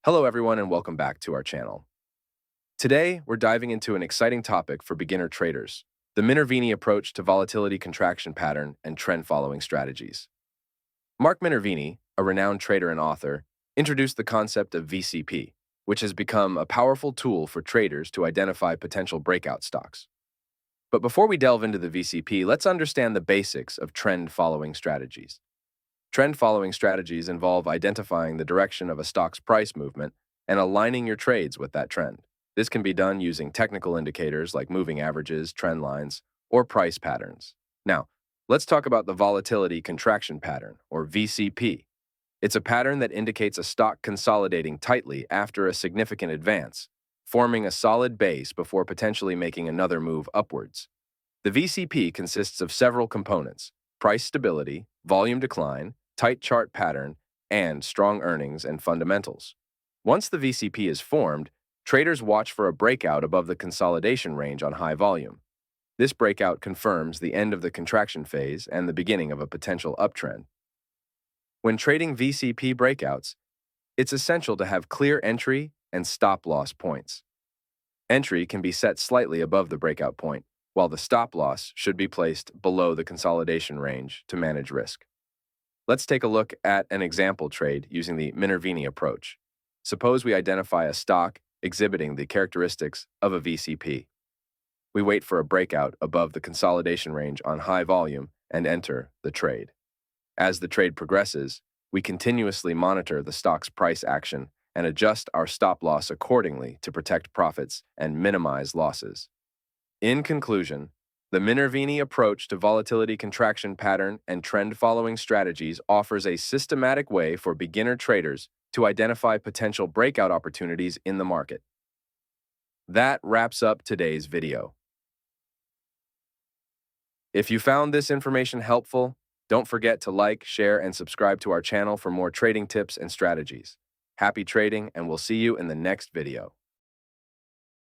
Hello everyone and welcome back to our channel. Today, we're diving into an exciting topic for beginner traders, the Minervini approach to volatility contraction pattern and trend following strategies. Mark Minervini, a renowned trader and author, introduced the concept of VCP, which has become a powerful tool for traders to identify potential breakout stocks. But before we delve into the VCP, let's understand the basics of trend following strategies. Trend following strategies involve identifying the direction of a stock's price movement and aligning your trades with that trend. This can be done using technical indicators like moving averages, trend lines, or price patterns. Now, let's talk about the Volatility Contraction Pattern, or VCP. It's a pattern that indicates a stock consolidating tightly after a significant advance, forming a solid base before potentially making another move upwards. The VCP consists of several components: price stability, volume decline, tight chart pattern, and strong earnings and fundamentals. Once the VCP is formed, traders watch for a breakout above the consolidation range on high volume. This breakout confirms the end of the contraction phase and the beginning of a potential uptrend. When trading VCP breakouts, it's essential to have clear entry and stop-loss points. Entry can be set slightly above the breakout point, while the stop-loss should be placed below the consolidation range to manage risk. Let's take a look at an example trade using the Minervini approach. Suppose we identify a stock exhibiting the characteristics of a VCP. We wait for a breakout above the consolidation range on high volume and enter the trade. As the trade progresses, we continuously monitor the stock's price action and adjust our stop-loss accordingly to protect profits and minimize losses. In conclusion, the Minervini approach to volatility contraction pattern and trend-following strategies offers a systematic way for beginner traders to identify potential breakout opportunities in the market. That wraps up today's video. If you found this information helpful, don't forget to like, share, and subscribe to our channel for more trading tips and strategies. Happy trading, and we'll see you in the next video.